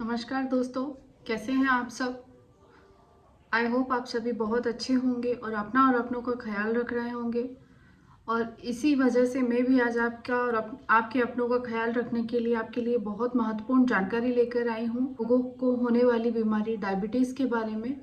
नमस्कार दोस्तों, कैसे हैं आप सब। आई होप आप सभी बहुत अच्छे होंगे और अपना और अपनों का ख्याल रख रहे होंगे। और इसी वजह से मैं भी आज आपका और आपके अपनों का ख्याल रखने के लिए आपके लिए बहुत महत्वपूर्ण जानकारी लेकर आई हूँ लोगों को होने वाली बीमारी डायबिटीज़ के बारे में।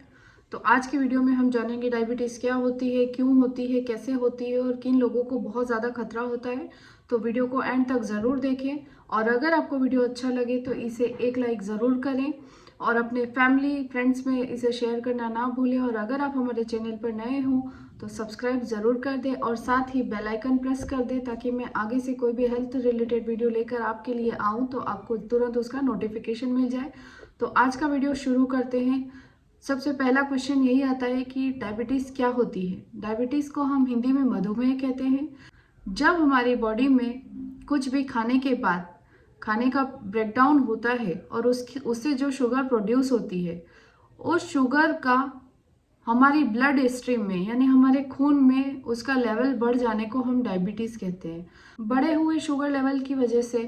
तो आज की वीडियो में हम जानेंगे डायबिटीज़ क्या होती है, क्यों होती है, कैसे होती है और किन लोगों को बहुत ज़्यादा खतरा होता है। तो वीडियो को एंड तक ज़रूर देखें और अगर आपको वीडियो अच्छा लगे तो इसे एक लाइक ज़रूर करें और अपने फैमिली फ्रेंड्स में इसे शेयर करना ना भूलें। और अगर आप हमारे चैनल पर नए हों तो सब्सक्राइब ज़रूर कर दें और साथ ही बेल आइकन प्रेस कर दें ताकि मैं आगे से कोई भी हेल्थ रिलेटेड वीडियो लेकर आपके लिए आऊँ तो आपको तुरंत उसका नोटिफिकेशन मिल जाए। तो आज का वीडियो शुरू करते हैं। सबसे पहला क्वेश्चन यही आता है कि डायबिटीज़ क्या होती है। डायबिटीज़ को हम हिंदी में मधुमेह कहते हैं। जब हमारी बॉडी में कुछ भी खाने के बाद खाने का ब्रेकडाउन होता है और उससे जो शुगर प्रोड्यूस होती है, उस शुगर का हमारी ब्लड स्ट्रीम में यानी हमारे खून में उसका लेवल बढ़ जाने को हम डायबिटीज़ कहते हैं। बढ़े हुए शुगर लेवल की वजह से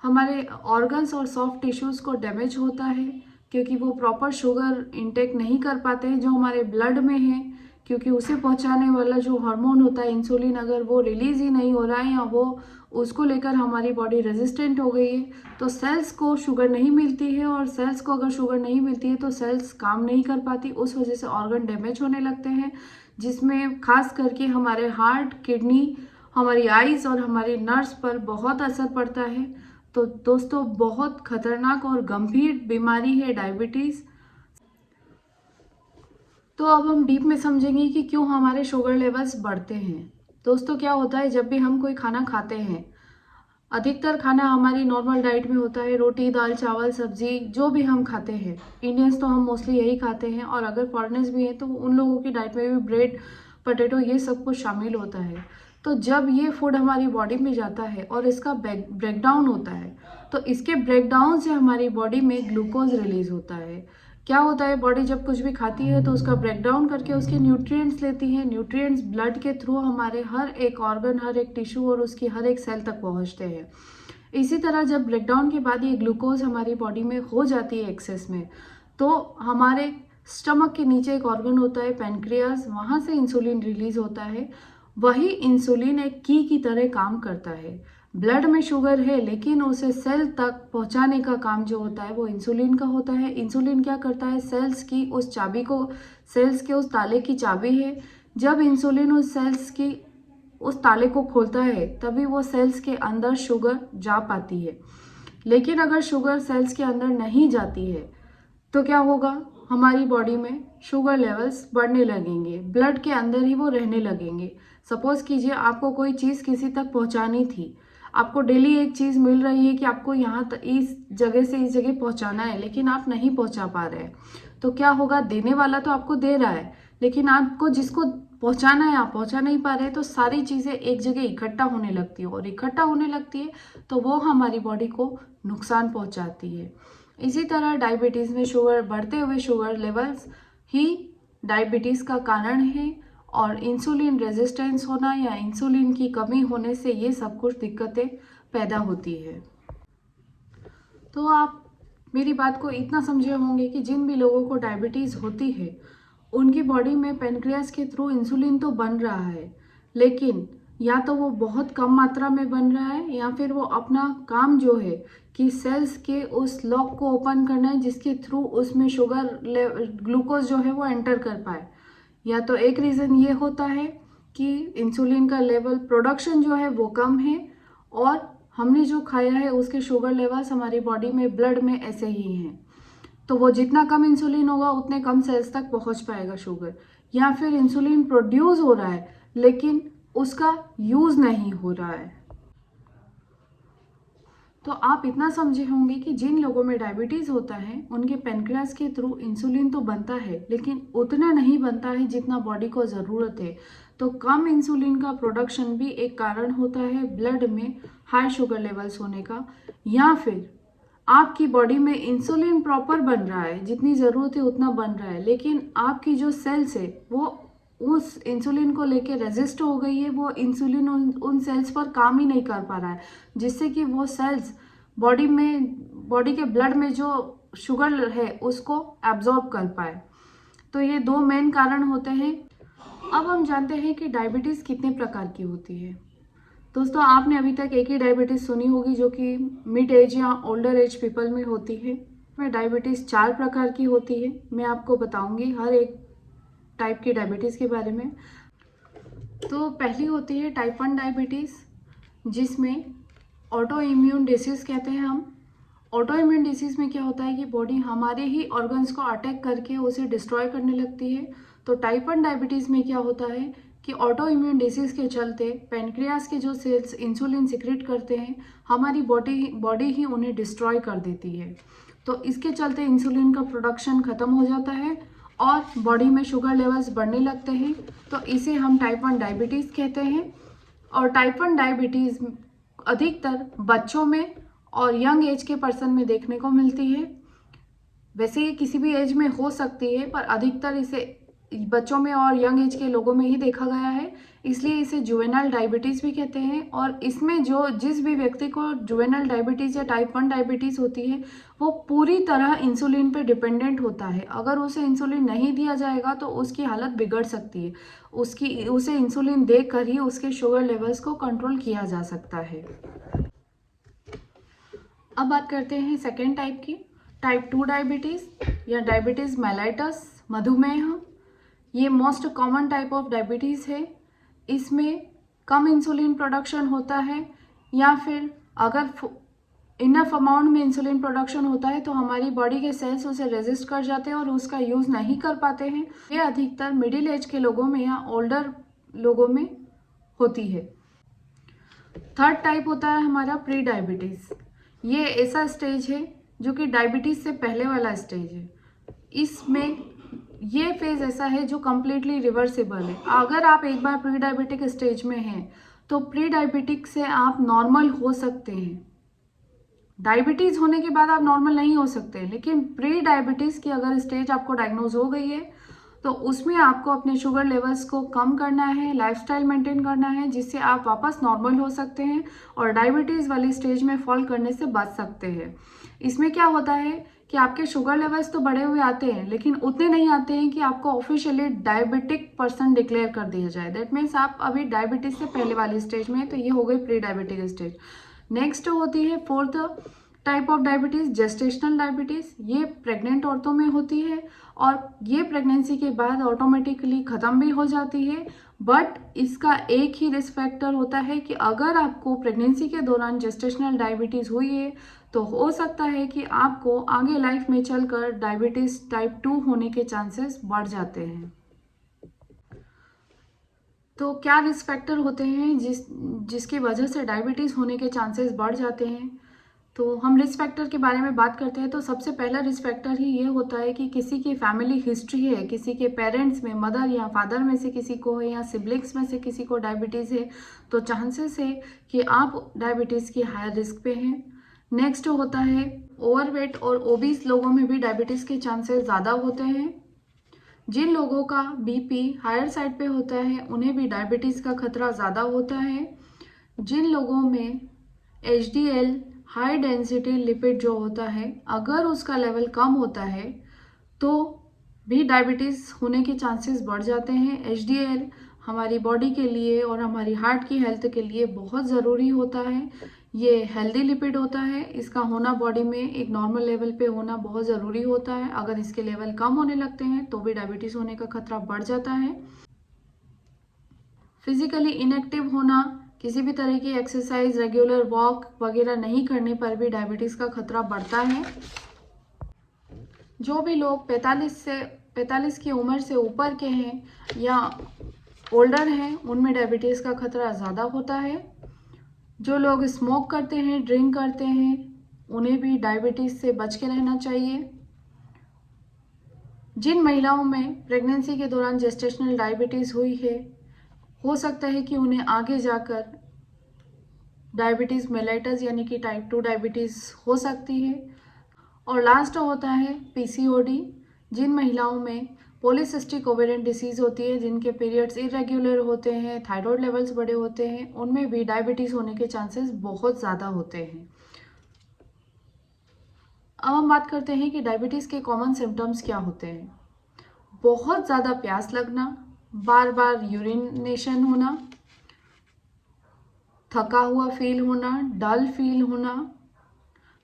हमारे ऑर्गन्स और सॉफ्ट टिश्यूज़ को डैमेज होता है क्योंकि वो प्रॉपर शुगर इंटेक नहीं कर पाते हैं जो हमारे ब्लड में है, क्योंकि उसे पहुंचाने वाला जो हार्मोन होता है इंसुलिन, अगर वो रिलीज़ ही नहीं हो रहा है या वो उसको लेकर हमारी बॉडी रेजिस्टेंट हो गई है तो सेल्स को शुगर नहीं मिलती है और सेल्स को अगर शुगर नहीं मिलती है तो सेल्स काम नहीं कर पाती। उस वजह से ऑर्गन डैमेज होने लगते हैं जिसमें खास करके हमारे हार्ट, किडनी, हमारी आइज़ और हमारी नर्व्स पर बहुत असर पड़ता है। तो दोस्तों, बहुत खतरनाक और गंभीर बीमारी है डायबिटीज़। तो अब हम डीप में समझेंगे कि क्यों हमारे शुगर लेवल्स बढ़ते हैं। दोस्तों, क्या होता है जब भी हम कोई खाना खाते हैं, अधिकतर खाना हमारी नॉर्मल डाइट में होता है, रोटी, दाल, चावल, सब्जी जो भी हम खाते हैं। इंडियंस तो हम मोस्टली यही खाते हैं और अगर फॉरेनर्स भी हैं तो उन लोगों की डाइट में भी ब्रेड, पोटैटो ये सब कुछ शामिल होता है। तो जब ये फूड हमारी बॉडी में जाता है और इसका ब्रेकडाउन होता है तो इसके ब्रेकडाउन से हमारी बॉडी में ग्लूकोज रिलीज होता है। क्या होता है, बॉडी जब कुछ भी खाती है तो उसका ब्रेकडाउन करके उसके न्यूट्रिएंट्स लेती है। न्यूट्रिएंट्स ब्लड के थ्रू हमारे हर एक ऑर्गन, हर एक टिश्यू और उसकी हर एक सेल तक पहुंचते हैं। इसी तरह जब ब्रेकडाउन के बाद ये ग्लूकोज हमारी बॉडी में हो जाती है एक्सेस में, तो हमारे स्टमक के नीचे एक ऑर्गन होता है पैनक्रियाज, वहाँ से इंसुलिन रिलीज होता है। वही इंसुलिन एक की तरह काम करता है। ब्लड में शुगर है लेकिन उसे सेल तक पहुंचाने का काम जो होता है वो इंसुलिन का होता है। इंसुलिन क्या करता है, सेल्स की उस चाबी को, सेल्स के उस ताले की चाबी है। जब इंसुलिन उस सेल्स की उस ताले को खोलता है तभी वो सेल्स के अंदर शुगर जा पाती है। लेकिन अगर शुगर सेल्स के अंदर नहीं जाती है तो क्या होगा, हमारी बॉडी में शुगर लेवल्स बढ़ने लगेंगे, ब्लड के अंदर ही वो रहने लगेंगे। सपोज कीजिए आपको कोई चीज़ किसी तक पहुंचानी थी, आपको डेली एक चीज़ मिल रही है कि आपको यहाँ तक इस जगह से इस जगह पहुंचाना है लेकिन आप नहीं पहुंचा पा रहे हैं। तो क्या होगा, देने वाला तो आपको दे रहा है लेकिन आपको जिसको पहुंचाना है आप पहुंचा नहीं पा रहे, तो सारी चीज़ें एक जगह इकट्ठा होने लगती है और इकट्ठा होने लगती है तो वो हमारी बॉडी को नुकसान पहुंचाती है। इसी तरह डायबिटीज़ में शुगर, बढ़ते हुए शुगर लेवल्स ही डायबिटीज़ का कारण है और इंसुलिन रेजिस्टेंस होना या इंसुलिन की कमी होने से ये सब कुछ दिक्कतें पैदा होती है। तो आप मेरी बात को इतना समझे होंगे कि जिन भी लोगों को डायबिटीज़ होती है उनकी बॉडी में पेनक्रियास के थ्रू इंसुलिन तो बन रहा है, लेकिन या तो वो बहुत कम मात्रा में बन रहा है या फिर वो अपना काम जो है कि सेल्स के उस लॉक को ओपन करना है जिसके थ्रू उसमें शुगर ग्लूकोज जो है वो एंटर कर पाए। या तो एक रीज़न ये होता है कि इंसुलिन का लेवल प्रोडक्शन जो है वो कम है और हमने जो खाया है उसके शुगर लेवल्स हमारी बॉडी में, ब्लड में ऐसे ही हैं। तो वो जितना कम इंसुलिन होगा उतने कम सेल्स तक पहुंच पाएगा शुगर। या फिर इंसुलिन प्रोड्यूस हो रहा है लेकिन उसका यूज़ नहीं हो रहा है। तो आप इतना समझे होंगे कि जिन लोगों में डायबिटीज़ होता है उनके पेनक्रियास के थ्रू इंसुलिन तो बनता है लेकिन उतना नहीं बनता है जितना बॉडी को ज़रूरत है। तो कम इंसुलिन का प्रोडक्शन भी एक कारण होता है ब्लड में हाई शुगर लेवल्स होने का। या फिर आपकी बॉडी में इंसुलिन प्रॉपर बन रहा है, जितनी ज़रूरत है उतना बन रहा है, लेकिन आपकी जो सेल्स है वो उस इंसुलिन को लेके रेजिस्ट हो गई है, वो इंसुलिन उन सेल्स पर काम ही नहीं कर पा रहा है जिससे कि वो सेल्स बॉडी में बॉडी के ब्लड में जो शुगर है उसको एब्जॉर्ब कर पाए। तो ये दो मेन कारण होते हैं। अब हम जानते हैं कि डायबिटीज़ कितने प्रकार की होती है। दोस्तों, आपने अभी तक एक ही डायबिटीज़ सुनी होगी जो कि मिड एज या ओल्डर एज पीपल में होती है। में डायबिटीज़ 4 प्रकार की होती है। मैं आपको बताऊंगी हर एक टाइप की डायबिटीज़ के बारे में। तो पहली होती है टाइप 1 डायबिटीज़, जिसमें ऑटो इम्यून डिसीज़ कहते हैं हम। ऑटो इम्यून डिसीज़ में क्या होता है कि बॉडी हमारे ही ऑर्गन्स को अटैक करके उसे डिस्ट्रॉय करने लगती है। तो टाइप 1 डायबिटीज़ में क्या होता है कि ऑटो इम्यून डिसीज़ के चलते पेनक्रियास के जो सेल्स इंसुलिन सिक्रेट करते हैं, हमारी बॉडी ही उन्हें डिस्ट्रॉय कर देती है। तो इसके चलते इंसुलिन का प्रोडक्शन ख़त्म हो जाता है और बॉडी में शुगर लेवल्स बढ़ने लगते हैं। तो इसे हम टाइप 1 डायबिटीज़ कहते हैं। और टाइप 1 डायबिटीज़ अधिकतर बच्चों में और यंग एज के पर्सन में देखने को मिलती है। वैसे ये किसी भी एज में हो सकती है, पर अधिकतर इसे बच्चों में और यंग एज के लोगों में ही देखा गया है, इसलिए इसे जुवेनाइल डायबिटीज़ भी कहते हैं। और इसमें जिस भी व्यक्ति को जुवेनाइल डायबिटीज़ या टाइप 1 डायबिटीज़ होती है, वो पूरी तरह इंसुलिन पे डिपेंडेंट होता है। अगर उसे इंसुलिन नहीं दिया जाएगा तो उसकी हालत बिगड़ सकती है। उसे इंसुलिन देकर ही उसके शुगर लेवल्स को कंट्रोल किया जा सकता है। अब बात करते हैं सेकेंड टाइप की, टाइप 2 डायबिटीज़ या डायबिटीज़ मेलाइटस, मधुमेह। ये most common type of diabetes है। इसमें कम इंसुलिन प्रोडक्शन होता है, या फिर अगर इनफ अमाउंट में इंसुलिन प्रोडक्शन होता है तो हमारी बॉडी के सेल्स उसे रेजिस्ट कर जाते हैं और उसका यूज़ नहीं कर पाते हैं। ये अधिकतर मिडिल एज के लोगों में या ओल्डर लोगों में होती है। थर्ड टाइप होता है हमारा प्री डायबिटीज़। ये ऐसा स्टेज है जो कि डायबिटीज़ से पहले वाला स्टेज है। इसमें ये फेज ऐसा है जो कम्प्लीटली रिवर्सिबल है। अगर आप एक बार प्री डायबिटिक स्टेज में हैं तो प्री डायबिटिक से आप नॉर्मल हो सकते हैं। डायबिटीज़ होने के बाद आप नॉर्मल नहीं हो सकते, लेकिन प्री डायबिटीज़ की अगर स्टेज आपको डायग्नोज हो गई है तो उसमें आपको अपने शुगर लेवल्स को कम करना है, लाइफस्टाइल मेंटेन करना है, जिससे आप वापस नॉर्मल हो सकते हैं और डायबिटीज़ वाली स्टेज में फॉल करने से बच सकते हैं। इसमें क्या होता है कि आपके शुगर लेवल्स तो बढ़े हुए आते हैं, लेकिन उतने नहीं आते हैं कि आपको ऑफिशियली डायबिटिक पर्सन डिक्लेयर कर दिया जाए। दैट मीन्स आप अभी डायबिटीज़ से पहले वाली स्टेज में हैं, तो ये हो गई प्री डायबिटिक स्टेज। नेक्स्ट होती है fourth type of diabetes, gestational diabetes. ये प्रेग्नेंट औरतों में होती है और ये प्रेगनेंसी के बाद ऑटोमेटिकली ख़त्म भी हो जाती है। बट इसका एक ही रिस्क फैक्टर होता है कि अगर आपको प्रेगनेंसी के दौरान जेस्टेशनल डायबिटीज़ हुई है तो हो सकता है कि आपको आगे लाइफ में चलकर डायबिटीज़ टाइप 2 होने के चांसेस बढ़ जाते हैं। तो क्या रिस्क फैक्टर होते हैं जिसकी वजह से डायबिटीज़ होने के चांसेस बढ़ जाते हैं? तो हम रिस्क फैक्टर के बारे में बात करते हैं तो सबसे पहला रिस्क फैक्टर ही ये होता है कि किसी की फैमिली हिस्ट्री है, किसी के पेरेंट्स में, मदर या फादर में से किसी को है या सिबलिंग्स में से किसी को डायबिटीज़ है, तो चांसेस है कि आप डायबिटीज़ की हायर रिस्क पे हैं। नेक्स्ट होता है ओवरवेट और ओबीस लोगों में भी डायबिटीज़ के चांसेस ज़्यादा होते हैं। जिन लोगों का बीपी हायर साइड पे होता है उन्हें भी डायबिटीज़ का खतरा ज़्यादा होता है। जिन लोगों में एचडीएल हाई डेंसिटी लिपिड जो होता है, अगर उसका लेवल कम होता है तो भी डायबिटीज़ होने के चांसेस बढ़ जाते हैं। एचडीएल हमारी बॉडी के लिए और हमारी हार्ट की हेल्थ के लिए बहुत ज़रूरी होता है। ये हेल्दी लिपिड होता है, इसका होना बॉडी में एक नॉर्मल लेवल पे होना बहुत ज़रूरी होता है। अगर इसके लेवल कम होने लगते हैं तो भी डायबिटीज़ होने का खतरा बढ़ जाता है। फिजिकली इनएक्टिव होना, किसी भी तरह की एक्सरसाइज, रेगुलर वॉक वगैरह नहीं करने पर भी डायबिटीज़ का खतरा बढ़ता है। जो भी लोग 45 की उम्र से ऊपर के हैं या ओल्डर हैं, उनमें डायबिटीज़ का खतरा ज़्यादा होता है। जो लोग स्मोक करते हैं, ड्रिंक करते हैं, उन्हें भी डायबिटीज़ से बच के रहना चाहिए। जिन महिलाओं में प्रेगनेंसी के दौरान जेस्टेशनल डायबिटीज़ हुई है, हो सकता है कि उन्हें आगे जाकर डायबिटीज़ मेलाइटस यानी कि टाइप 2 डायबिटीज़ हो सकती है। और लास्ट होता है पीसीओडी। जिन महिलाओं में पॉलीसिस्टिक ओवेरियन डिसीज़ होती है, जिनके पीरियड्स इरेगुलर होते हैं, थायराइड लेवल्स बड़े होते हैं, उनमें भी डायबिटीज़ होने के चांसेस बहुत ज़्यादा होते हैं। अब हम बात करते हैं कि डायबिटीज़ के कॉमन सिम्टम्स क्या होते हैं। बहुत ज़्यादा प्यास लगना, बार बार यूरिनेशन होना, थका हुआ फील होना, डल फील होना,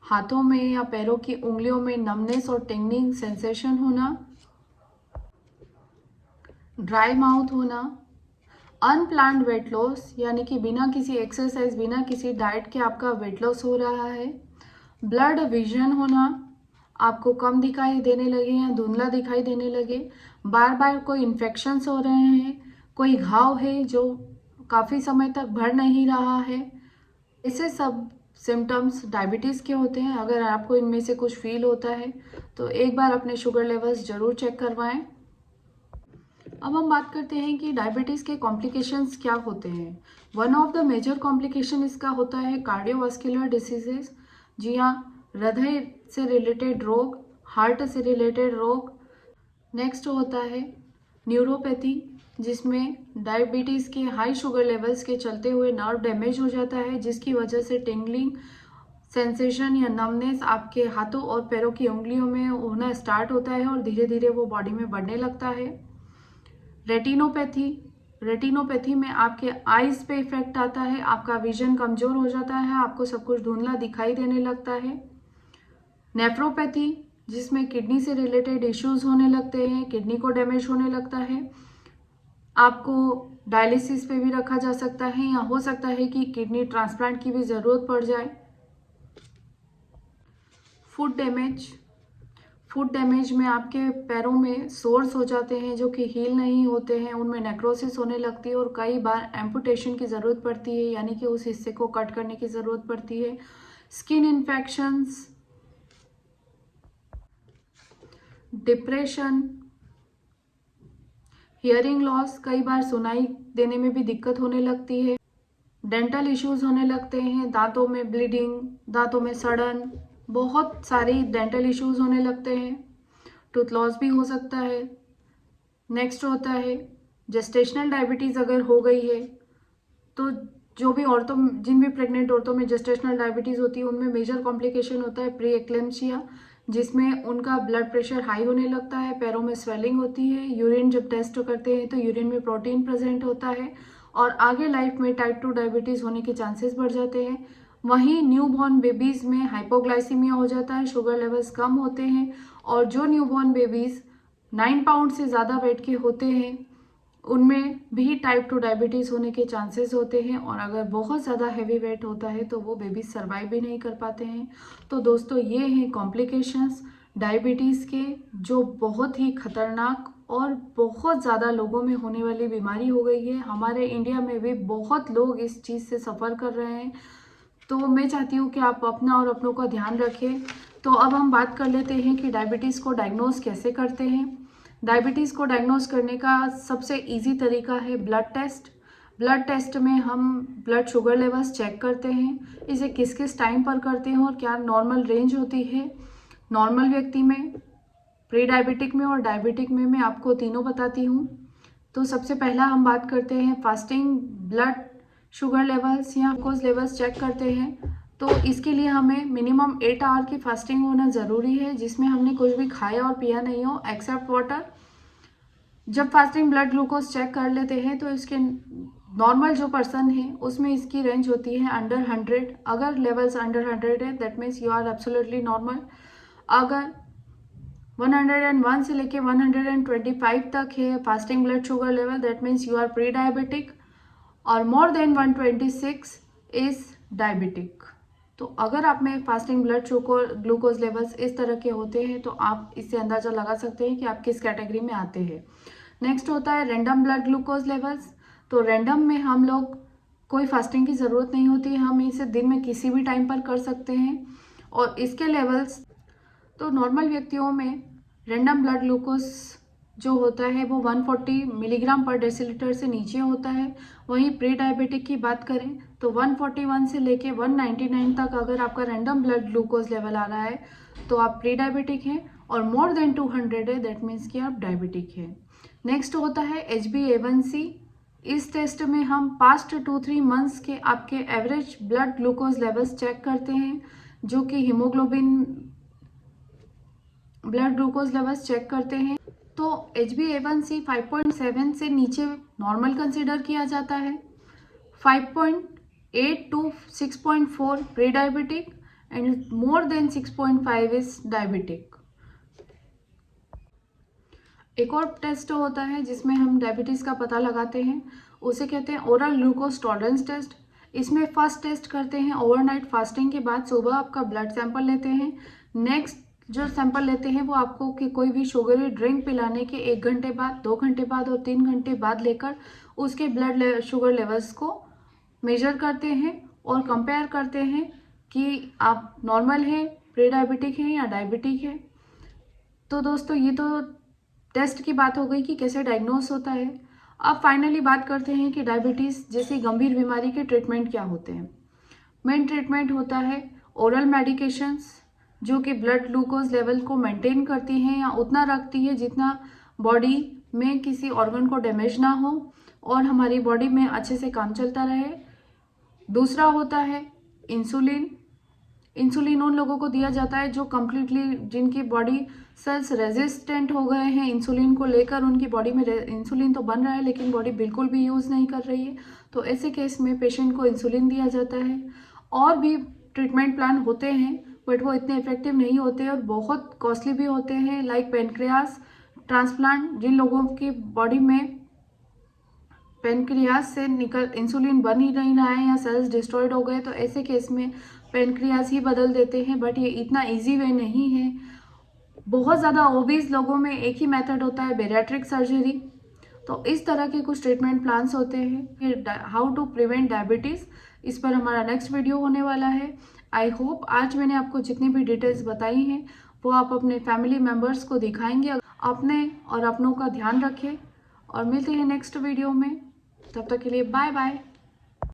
हाथों में या पैरों की उंगलियों में नमनेस और टिंगलिंग सेंसेशन होना, ड्राई माउथ होना, अनप्लान्ड वेट लॉस यानी कि बिना किसी एक्सरसाइज, बिना किसी डाइट के आपका वेट लॉस हो रहा है, ब्लड विजन होना, आपको कम दिखाई देने लगे या धुंधला दिखाई देने लगे, बार बार कोई इन्फेक्शंस हो रहे हैं, कोई घाव है जो काफ़ी समय तक भर नहीं रहा है, ऐसे सब सिम्टम्स डायबिटीज़ के होते हैं। अगर आपको इनमें से कुछ फील होता है तो एक बार अपने शुगर लेवल्स ज़रूर चेक करवाएं। अब हम बात करते हैं कि डायबिटीज़ के कॉम्प्लिकेशंस क्या होते हैं। One of the major complication इसका होता है कार्डियोवास्कुलर डिसीजेस। जी हाँ, हृदय से रिलेटेड रोग, हार्ट से रिलेटेड रोग। नेक्स्ट होता है न्यूरोपैथी, जिसमें डायबिटीज़ के हाई शुगर लेवल्स के चलते हुए नर्व डैमेज हो जाता है, जिसकी वजह से टिंगलिंग सेंसेशन या नमनेस आपके हाथों और पैरों की उंगलियों में होना स्टार्ट होता है और धीरे धीरे वो बॉडी में बढ़ने लगता है। रेटिनोपैथी, रेटिनोपैथी में आपके आईज पे इफेक्ट आता है, आपका विजन कमजोर हो जाता है, आपको सब कुछ धुंधला दिखाई देने लगता है। नेफ्रोपैथी, जिसमें किडनी से रिलेटेड इश्यूज होने लगते हैं, किडनी को डैमेज होने लगता है, आपको डायलिसिस पे भी रखा जा सकता है या हो सकता है कि किडनी ट्रांसप्लांट की भी ज़रूरत पड़ जाए। फुट डैमेज, फुट डैमेज में आपके पैरों में सोर्स हो जाते हैं जो कि हील नहीं होते हैं, उनमें नेक्रोसिस होने लगती है और कई बार एम्पुटेशन की ज़रूरत पड़ती है, यानी कि उस हिस्से को कट करने की ज़रूरत पड़ती है। Skin infections, depression, hearing loss, कई बार सुनाई देने में भी दिक्कत होने लगती है। डेंटल इश्यूज होने लगते हैं, दांतों में ब्लीडिंग, दांतों में सड़न, बहुत सारी डेंटल इश्यूज होने लगते हैं। टूथ लॉस भी हो सकता है। नेक्स्ट होता है जेस्टेशनल डायबिटीज़ अगर हो गई है तो जो भी औरतों, जिन भी प्रेग्नेंट औरतों में जेस्टेशनल डायबिटीज़ होती है उनमें मेजर कॉम्प्लिकेशन होता है प्री एक्लेम्पसिया, जिसमें उनका ब्लड प्रेशर हाई होने लगता है, पैरों में स्वेलिंग होती है, यूरिन जब टेस्ट करते हैं तो यूरिन में प्रोटीन प्रेजेंट होता है और आगे लाइफ में टाइप 2 डायबिटीज़ होने के चांसेस बढ़ जाते हैं। वहीं न्यूबॉर्न बेबीज़ में हाइपोग्लाइसीमिया हो जाता है, शुगर लेवल्स कम होते हैं और जो न्यूबॉर्न बेबीज़ 9 पाउंड से ज़्यादा वेट के होते हैं उनमें भी टाइप 2 डायबिटीज़ होने के चांसेस होते हैं और अगर बहुत ज़्यादा हैवी वेट होता है तो वो बेबी सर्वाइव भी नहीं कर पाते हैं। तो दोस्तों ये हैं कॉम्प्लिकेशंस डायबिटीज़ के, जो बहुत ही खतरनाक और बहुत ज़्यादा लोगों में होने वाली बीमारी हो गई है। हमारे इंडिया में भी बहुत लोग इस चीज़ से सफ़र कर रहे हैं, तो मैं चाहती हूँ कि आप अपना और अपनों का ध्यान रखें। तो अब हम बात कर लेते हैं कि डायबिटीज़ को डायग्नोज कैसे करते हैं। डायबिटीज़ को डायग्नोज करने का सबसे इजी तरीका है ब्लड टेस्ट। ब्लड टेस्ट में हम ब्लड शुगर लेवल्स चेक करते हैं। इसे किस किस टाइम पर करते हैं और क्या नॉर्मल रेंज होती है नॉर्मल व्यक्ति में, प्री डायबिटिक में और डायबिटिक में। मैं आपको तीनों बताती हूँ। तो सबसे पहला हम बात करते हैं फास्टिंग ब्लड शुगर लेवल्स या ग्लूकोज लेवल्स चेक करते हैं। तो इसके लिए हमें मिनिमम 8 आवर की फास्टिंग होना ज़रूरी है, जिसमें हमने कुछ भी खाया और पिया नहीं हो एक्सेप्ट वाटर। जब फास्टिंग ब्लड ग्लूकोज चेक कर लेते हैं तो इसके नॉर्मल जो पर्सन है उसमें इसकी रेंज होती है अंडर 100। अगर लेवल्स अंडर 100 है that means you are absolutely normal. अगर 101 से लेके 125 तक है fasting blood sugar level that means you are pre diabetic, और मोर देन 126 इज डायबिटिक। तो अगर आप में fasting blood sugar glucose levels इस तरह के होते हैं तो आप इससे अंदाज़ा लगा सकते हैं कि आप किस कैटेगरी में आते हैं। नेक्स्ट होता है रैंडम ब्लड ग्लूकोज लेवल्स। तो रैंडम में हम लोग कोई फास्टिंग की ज़रूरत नहीं होती है, हम इसे दिन में किसी भी टाइम पर कर सकते हैं और इसके लेवल्स तो नॉर्मल व्यक्तियों में रैंडम ब्लड ग्लूकोज जो होता है वो 140 मिलीग्राम पर डेसीलीटर से नीचे होता है। वहीं प्री डायबिटिक की बात करें तो 141 से लेके 199 तक अगर आपका रैंडम ब्लड ग्लूकोज लेवल आ रहा है तो आप प्री डायबिटिक हैं, और मोर देन 200 है दैट मीन्स कि आप डायबिटिक हैं। नेक्स्ट होता है HbA1c। इस टेस्ट में हम पास्ट 2-3 मंथ्स के आपके average blood glucose levels check करते हैं, जो कि haemoglobin blood glucose levels check करते हैं तो HbA1c 5.7 से नीचे नॉर्मल कंसिडर किया जाता है, 5.8 to 6.4 pre diabetic and more than 6.5 is diabetic. एक और टेस्ट होता है जिसमें हम डायबिटीज़ का पता लगाते हैं, उसे कहते हैं ओरल ग्लूकोज टॉलरेंस टेस्ट। इसमें फर्स्ट टेस्ट करते हैं ओवरनाइट फास्टिंग के बाद, सुबह आपका ब्लड सैंपल लेते हैं। नेक्स्ट जो सैंपल लेते हैं वो आपको कि कोई भी शुगरी ड्रिंक पिलाने के 1 घंटे बाद, 2 घंटे बाद और 3 घंटे बाद लेकर उसके ब्लड शुगर लेवल्स को मेजर करते हैं और कंपेयर करते हैं कि आप नॉर्मल है, प्री डायबिटिक है या डायबिटिक है। तो दोस्तों ये तो टेस्ट की बात हो गई कि कैसे डायग्नोस होता है। अब फाइनली बात करते हैं कि डायबिटीज़ जैसी गंभीर बीमारी के ट्रीटमेंट क्या होते हैं। मेन ट्रीटमेंट होता है ओरल मेडिकेशंस जो कि ब्लड ग्लूकोज लेवल को मेंटेन करती हैं या उतना रखती है जितना बॉडी में किसी ऑर्गन को डैमेज ना हो और हमारी बॉडी में अच्छे से काम चलता रहे। दूसरा होता है इंसुलिन। इंसुलिन उन लोगों को दिया जाता है जो कम्प्लीटली जिनकी बॉडी सेल्स रेजिस्टेंट हो गए हैं इंसुलिन को लेकर, उनकी बॉडी में इंसुलिन तो बन रहा है लेकिन बॉडी बिल्कुल भी यूज़ नहीं कर रही है, तो ऐसे केस में पेशेंट को इंसुलिन दिया जाता है। और भी ट्रीटमेंट प्लान होते हैं बट वो इतने इफेक्टिव नहीं होते और बहुत कॉस्टली भी होते हैं, लाइक पेनक्रियास ट्रांसप्लांट। जिन लोगों की बॉडी में पेनक्रियास से इंसुलिन बन ही नहीं रहा है या सेल्स डिस्ट्रॉयड हो गए तो ऐसे केस में पेनक्रियास ही बदल देते हैं, बट ये इतना इजी वे नहीं है। बहुत ज़्यादा ओबीज लोगों में एक ही मेथड होता है, बेरियाट्रिक सर्जरी। तो इस तरह के कुछ ट्रीटमेंट प्लान्स होते हैं। हाउ टू प्रिवेंट डायबिटीज़, इस पर हमारा नेक्स्ट वीडियो होने वाला है। आई होप आज मैंने आपको जितनी भी डिटेल्स बताई हैं वो आप अपने फैमिली मेम्बर्स को दिखाएंगे। अपने और अपनों का ध्यान रखें और मिलते हैं नेक्स्ट वीडियो में। तब तक के लिए बाय बाय।